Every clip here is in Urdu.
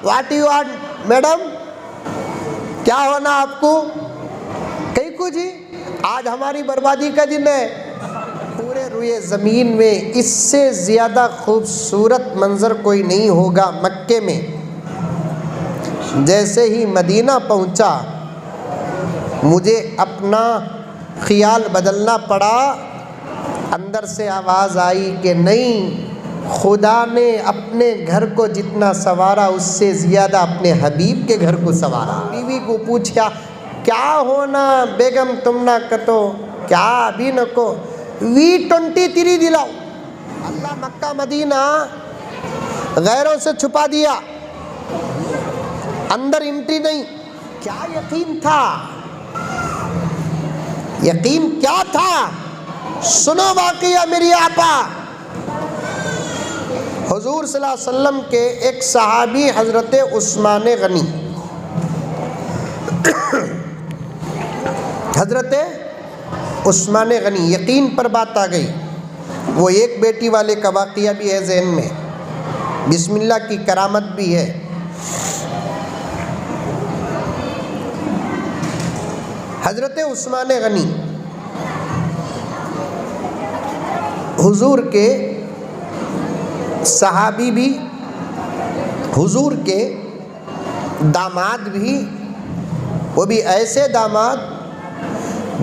واٹ یو وانٹ میڈم، کیا ہونا آپ کو؟ کئی کو جی آج ہماری بربادی کا دن ہے۔ پورے روئے زمین میں اس سے زیادہ خوبصورت منظر کوئی نہیں ہوگا مکے میں۔ جیسے ہی مدینہ پہنچا مجھے اپنا خیال بدلنا پڑا، اندر سے آواز آئی کہ نہیں، خدا نے اپنے گھر کو جتنا سنوارا اس سے زیادہ اپنے حبیب کے گھر کو سنوارا۔ بیوی کو پوچھا کیا ہونا بیگم تم نہ کتو، کیا ابھی نہ کو V23 دلاؤ۔ اللہ مکہ مدینہ غیروں سے چھپا دیا، اندر انٹری نہیں۔ کیا یقین تھا، یقین کیا تھا؟ سنو واقعہ میری آپا۔ حضور صلی اللہ علیہ وسلم کے ایک صحابی حضرت عثمان غنی، حضرت عثمان غنی، یقین پر بات آ گئی۔ وہ ایک بیٹی والے کا واقعہ بھی ہے ذہن میں، بسم اللہ کی کرامت بھی ہے۔ حضرت عثمان غنی حضور کے صحابی بھی، حضور کے داماد بھی، وہ بھی ایسے داماد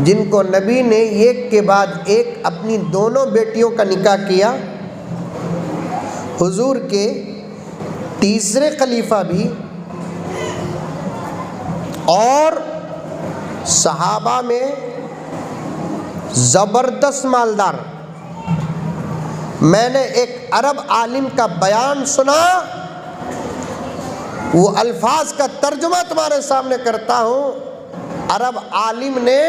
جن کو نبی نے ایک کے بعد ایک اپنی دونوں بیٹیوں کا نکاح کیا۔ حضور کے تیسرے خلیفہ بھی، اور صحابہ میں زبردست مالدار۔ میں نے ایک عرب عالم کا بیان سنا، وہ الفاظ کا ترجمہ تمہارے سامنے کرتا ہوں۔ عرب عالم نے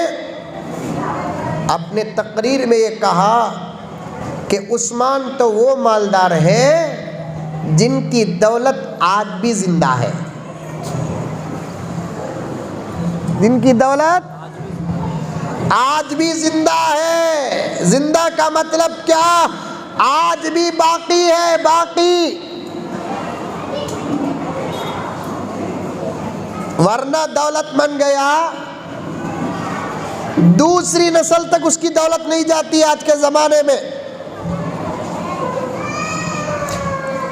اپنے تقریر میں یہ کہا کہ عثمان تو وہ مالدار ہیں جن کی دولت آج بھی زندہ ہے، جن کی دولت آج بھی زندہ ہے۔ زندہ کا مطلب کیا؟ آج بھی باقی ہے، باقی۔ ورنہ دولت من گیا، دوسری نسل تک اس کی دولت نہیں جاتی آج کے زمانے میں۔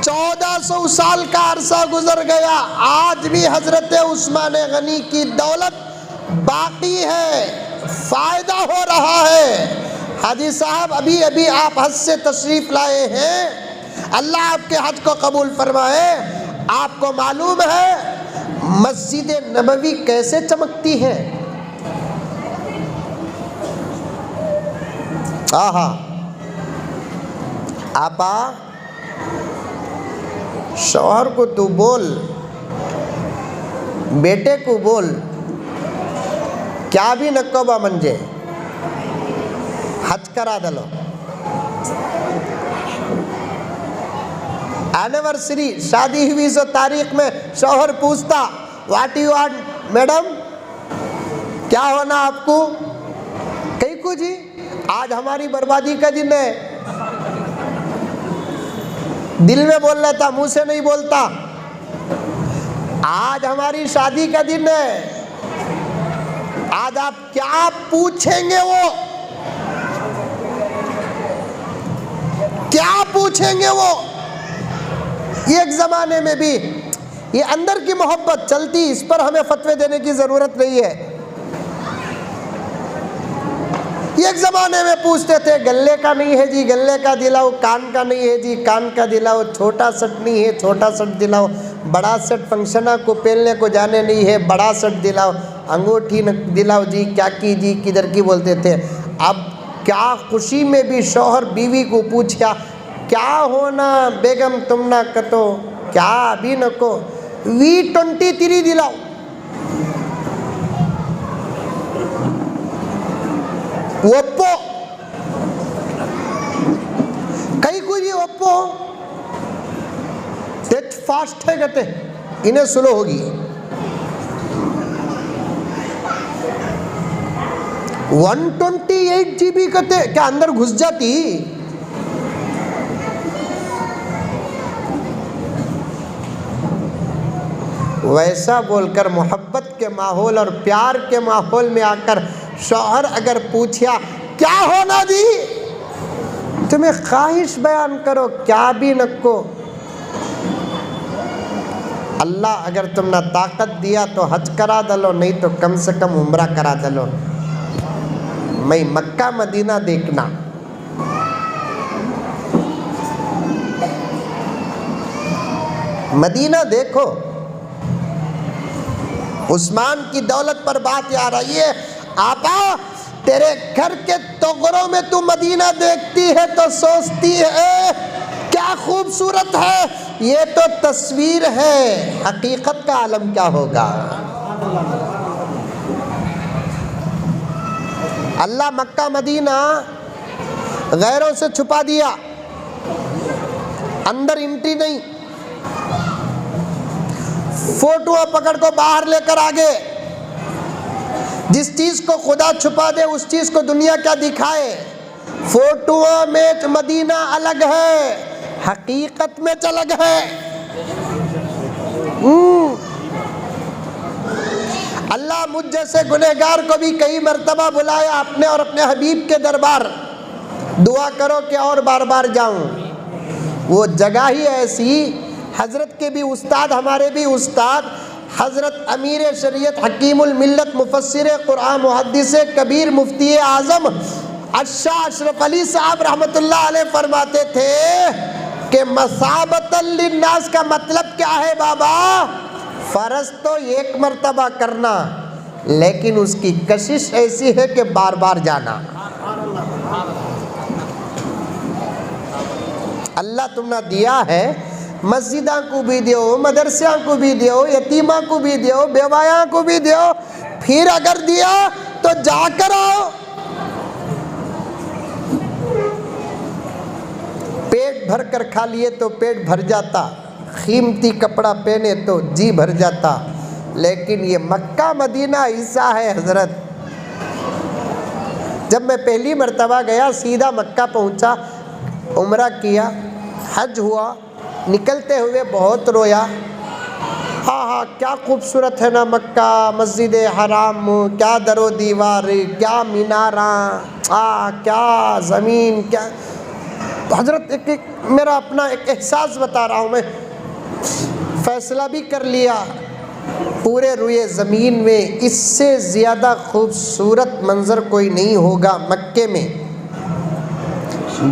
1400 سال کا عرصہ گزر گیا، آج بھی حضرت عثمان غنی کی دولت باقی ہے، فائدہ ہو رہا ہے۔ حاجی صاحب ابھی ابھی آپ حج سے تشریف لائے ہیں، اللہ آپ کے حج کو قبول فرمائے۔ آپ کو معلوم ہے مسجد نبوی کیسے چمکتی ہے؟ آہا آپا، شوہر کو تو بول، بیٹے کو بول، کیا بھی نکوبہ منجے حج کرا دلو۔ اینیورسری شادی ہوئی سو تاریخ میں شوہر پوچھتا واٹ یو وانٹ میڈم، کیا ہونا آپ کو؟ کئی کو جی آج ہماری بربادی کا دن ہے۔ دل میں بول لیتا، منہ سے نہیں بولتا۔ آج ہماری شادی کا دن ہے، آج آپ کیا پوچھیں گے، وہ کیا پوچھیں گے وہ؟ یہ ایک زمانے میں بھی یہ اندر کی محبت چلتی، اس پر ہمیں فتوے دینے کی ضرورت نہیں ہے۔ یہ ایک زمانے میں پوچھتے تھے گلے کا نہیں ہے جی گلے کا دلاؤ، کان کا نہیں ہے جی کان کا دلاؤ، چھوٹا سٹ نہیں ہے چھوٹا سٹ دلاؤ، بڑا سٹ فنکشنہ کو پہننے کو جانے نہیں ہے بڑا سٹ دلاؤ، انگوٹھی دلاؤ جی، کیا کی جی کدھر کی بولتے تھے۔ اب کیا خوشی میں بھی شوہر بیوی کو پوچھا کیا ہونا بیگم تم نہ کتو، کیا ابھی نہ کو V23 دلاؤ۔ اوپو، کئی کو یہ اوپو ٹچ فاسٹ ہے کہتے انہیں سلو ہوگی۔ 128 GB کہتے کیا اندر گھس جاتی؟ ویسا بول کر محبت کے ماحول اور پیار کے ماحول میں آ کر شوہر اگر پوچھا کیا ہونا جی، تمہیں خواہش بیان کرو کیا بھی نکو، اللہ اگر تم نہ طاقت دیا تو حج کرا دلو، نہیں تو کم سے کم عمرہ کرا دلو، میں مکہ مدینہ دیکھنا۔ مدینہ دیکھو، عثمان کی دولت پر بات آ رہی ہے، آپا تیرے گھر کے تغروں میں تو مدینہ دیکھتی ہے تو سوچتی ہے کیا خوبصورت ہے، یہ تو تصویر ہے، حقیقت کا عالم کیا ہوگا۔ اللہ مکہ مدینہ غیروں سے چھپا دیا، اندر انٹری نہیں، فوٹو پکڑ کو باہر لے کر آگے، جس چیز کو خدا چھپا دے اس چیز کو دنیا کیا دکھائے۔ فوٹو میں مدینہ الگ ہے، حقیقت میں الگ ہے۔ اللہ مجھ جیسے گنہگار کو بھی کئی مرتبہ بلایا اپنے اور اپنے حبیب کے دربار، دعا کرو کہ اور بار بار جاؤں۔ وہ جگہ ہی ایسی، حضرت کے بھی استاد، ہمارے بھی استاد حضرت امیر شریعت حکیم الملت مفسر قرآن محدث کبیر مفتی اعظم الشاہ اشرف علی صاحب رحمۃ اللہ علیہ فرماتے تھے کہ مثابۃ للناس کا مطلب کیا ہے بابا؟ فرض تو ایک مرتبہ کرنا، لیکن اس کی کشش ایسی ہے کہ بار بار جانا۔ اللہ تم نے دیا ہے، مسجداں کو بھی دیو، مدرسیاں کو بھی دیو، یتیماں کو بھی دیو، بیوایاں کو بھی دیو، پھر اگر دیا تو جا کر آؤ۔ پیٹ بھر کر کھا لیے تو پیٹ بھر جاتا، قیمتی کپڑا پہنے تو جی بھر جاتا، لیکن یہ مکہ مدینہ ایسا ہے حضرت۔ جب میں پہلی مرتبہ گیا سیدھا مکہ پہنچا، عمرہ کیا، حج ہوا، نکلتے ہوئے بہت رویا۔ ہاں کیا خوبصورت ہے نا مکہ، مسجد حرام، کیا در و دیوار، کیا میناراں، کیا زمین، کیا حضرت۔ ایک میرا اپنا ایک احساس بتا رہا ہوں، میں فیصلہ بھی کر لیا، پورے روئے زمین میں اس سے زیادہ خوبصورت منظر کوئی نہیں ہوگا مکے میں۔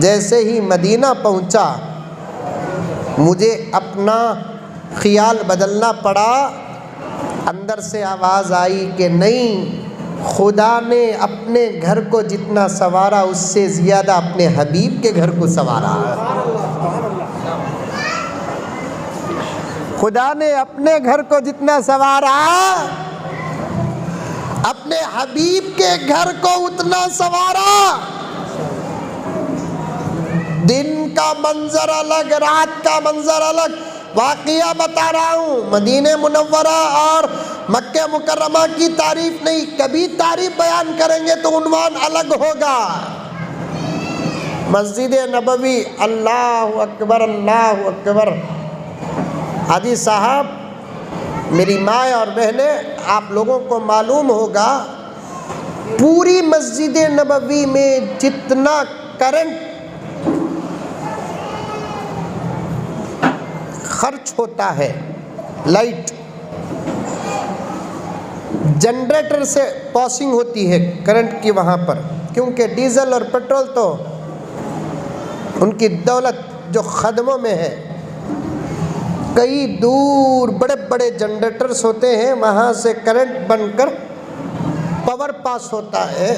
جیسے ہی مدینہ پہنچا مجھے اپنا خیال بدلنا پڑا، اندر سے آواز آئی کہ نہیں، خدا نے اپنے گھر کو جتنا سنوارا اس سے زیادہ اپنے حبیب کے گھر کو سنوارا۔ خدا نے اپنے گھر کو جتنا سنوارا اپنے حبیب کے گھر کو اتنا سنوارا۔ دن کا منظر الگ، رات کا منظر الگ۔ واقعہ بتا رہا ہوں، مدینہ منورہ اور مکہ مکرمہ کی تعریف نہیں، کبھی تعریف بیان کریں گے تو عنوان الگ ہوگا۔ مسجد نبوی، اللہ اکبر اللہ اکبر۔ حاجی صاحب، میری ماں اور بہنیں، آپ لوگوں کو معلوم ہوگا پوری مسجد نبوی میں جتنا کرنٹ خرچ ہوتا ہے، لائٹ جنریٹر سے پاسنگ ہوتی ہے کرنٹ کی وہاں پر، کیونکہ ڈیزل اور پیٹرول تو ان کی دولت جو خدموں میں ہے، کئی دور بڑے بڑے جنریٹرز ہوتے ہیں، وہاں سے کرنٹ بن کر پاور پاس ہوتا ہے۔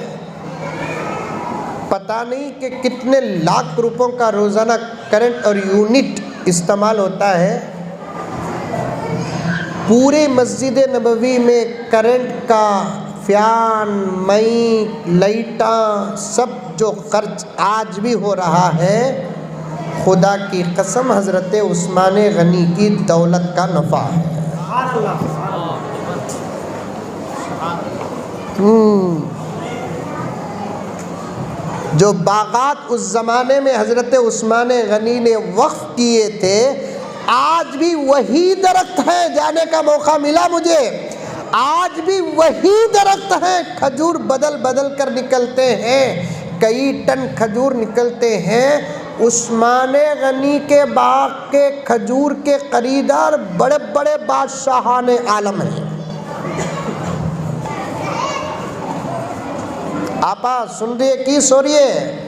پتہ نہیں کہ کتنے لاکھ روپوں کا روزانہ کرنٹ اور یونٹ استعمال ہوتا ہے۔ پورے مسجد نبوی میں کرنٹ کا فیان، مائک، لائٹاں، سب جو خرچ آج بھی ہو رہا ہے، خدا کی قسم حضرت عثمان غنی کی دولت کا نفع ہے۔ جو باغات اس زمانے میں حضرت عثمان غنی نے وقف کیے تھے، آج بھی وہی درخت ہیں، جانے کا موقع ملا مجھے، آج بھی وہی درخت ہیں، کھجور بدل بدل کر نکلتے ہیں، کئی ٹن کھجور نکلتے ہیں۔ عثمان غنی کے باغ کے کھجور کے خریدار بڑے بڑے بادشاہان عالم ہیں۔ آپا سن رہے کی سو رہی ہے؟